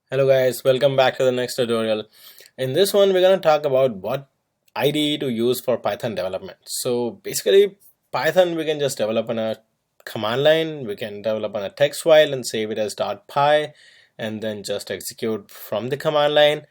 Hello guys, welcome back to the next tutorial. In this one, we're going to talk about what IDE to use for Python development. So basically, Python we can just develop on a command line, we can develop on a text file and save it as .py and then just execute from the command line.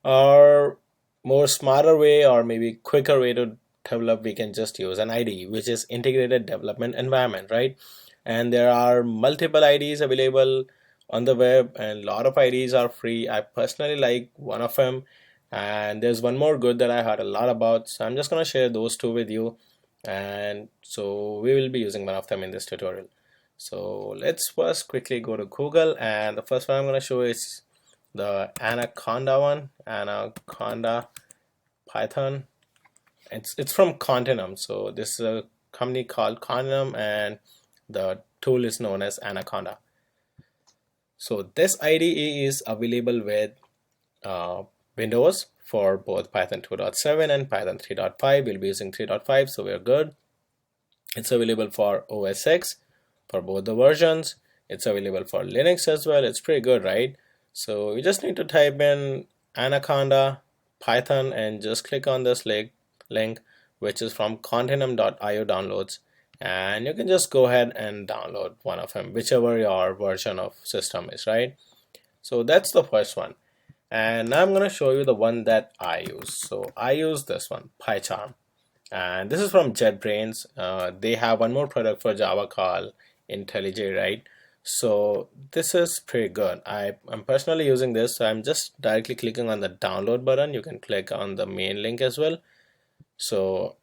Or more smarter way or maybe quicker way to develop, we can just use an IDE, which is integrated development environment, right? And there are multiple IDEs available on the web, and a lot of IDs are free. I personally like one of them, and there's one more good that I heard a lot about, so I'm just going to share those two with you. And so we will be using one of them in this tutorial. So let's first quickly go to Google, and the first one I'm going to show is the Anaconda one. Anaconda Python. It's from Continuum. So this is a company called Continuum, and the tool is known as Anaconda. So this IDE is available with Windows for both Python 2.7 and Python 3.5. We'll be using 3.5, so we're good. It's available for OS X for both the versions. It's available for Linux as well. It's pretty good, right? So you just need to type in Anaconda Python and just click on this link, which is from continuum.io downloads, and you can just go ahead and download one of them, whichever your version of system is, right? So that's the first one, and now I'm going to show you the one that I use. So I use this one, Pycharm, and this is from JetBrains. They have one more product for Java called IntelliJ, right? So this is pretty good. I'm personally using this, so I'm just directly clicking on the download button. You can click on the main link as well. So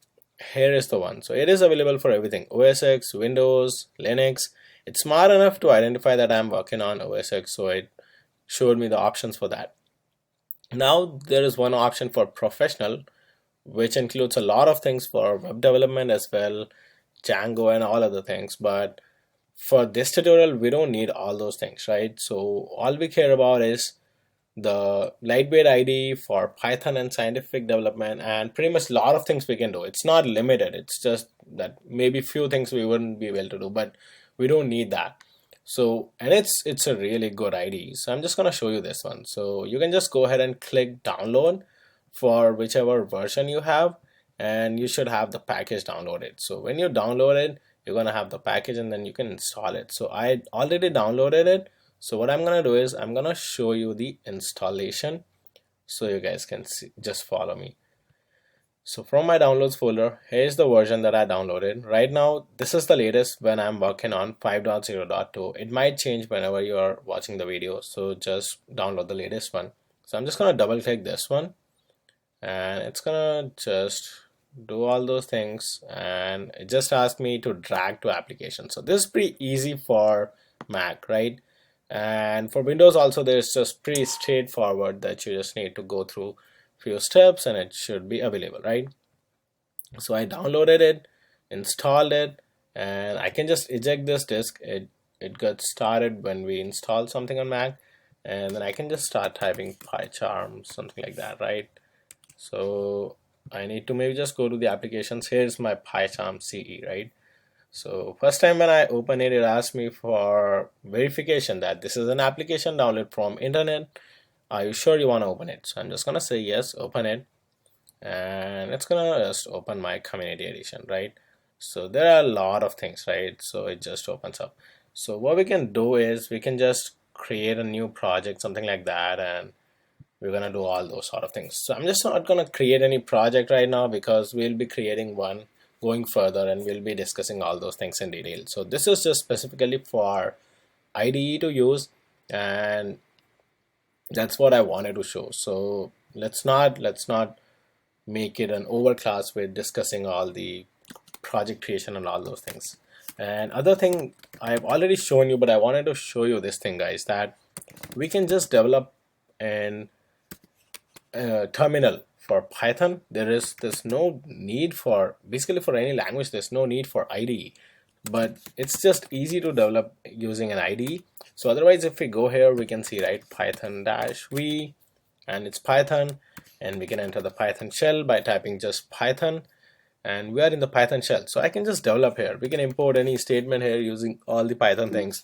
here is the one. So it is available for everything: OS X, Windows, Linux. It's smart enough to identify that I'm working on OS X, so it showed me the options for that. Now there is one option for professional, which includes a lot of things for web development as well, Django and all other things. But for this tutorial, we don't need all those things, right? So all we care about is the lightweight IDE for Python and scientific development, and pretty much a lot of things we can do. It's not limited. It's just that maybe few things we wouldn't be able to do, but we don't need that. So, and it's a really good IDE. So I'm just going to show you this one. So you can just go ahead and click download for whichever version you have, and you should have the package downloaded. So when you download it, you're going to have the package and then you can install it. So I already downloaded it. So what I'm gonna do is I'm gonna show you the installation so you guys can see, just follow me. So from my downloads folder, here's the version that I downloaded. Right now, this is the latest when I'm working on 5.0.2. It might change whenever you are watching the video, so just download the latest one. So I'm just gonna double click this one, and it's gonna just do all those things, and it just asked me to drag to application. So this is pretty easy for Mac, right? And for Windows also, there's just pretty straightforward that you just need to go through few steps and it should be available, right? So I downloaded it, installed it, and I can just eject this disk. It gets started when we install something on Mac, and then I can just start typing Pycharm, something like that, right? So I need to maybe just go to the applications. Here's my Pycharm CE, right? So first time when I open it, it asks me for verification that this is an application download from internet. Are you sure you want to open it? So I'm just gonna say yes, open it, and it's gonna just open my community edition, right? So there are a lot of things, right? So it just opens up. So what we can do is we can just create a new project, something like that, and we're gonna do all those sort of things. So I'm just not gonna create any project right now because we'll be creating one going further and we'll be discussing all those things in detail. So this is just specifically for IDE to use, and that's what I wanted to show. So let's not make it an overclass with discussing all the project creation and all those things. And other thing I've already shown you, but I wanted to show you this thing, guys, that we can just develop an terminal for Python. There's no need for, basically for any language, there's no need for IDE, but it's just easy to develop using an IDE. So otherwise, if we go here, we can see, right, Python-v, and it's Python, and we can enter the Python shell by typing just Python, and we are in the Python shell. So I can just develop here. We can import any statement here using all the Python things.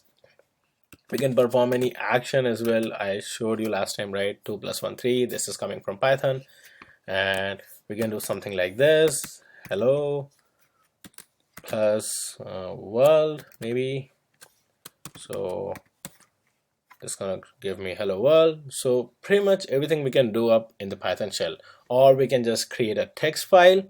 We can perform any action as well. I showed you last time, right? 2 plus 1 3. This is coming from Python, and we can do something like this: hello plus world, maybe. So it's gonna give me hello world. So pretty much everything we can do up in the Python shell, or we can just create a text file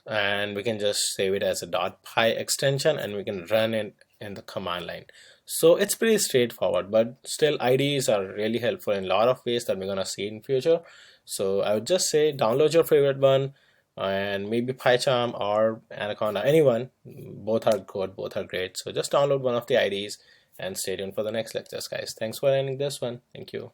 and we can just save it as a .py extension and we can run it in the command line. So it's pretty straightforward, but still IDEs are really helpful in a lot of ways that we're gonna see in future. So I would just say download your favorite one, and maybe Pycharm or Anaconda, anyone. Both are good, both are great. So just download one of the IDEs and stay tuned for the next lectures, guys. Thanks for learning this one. Thank you.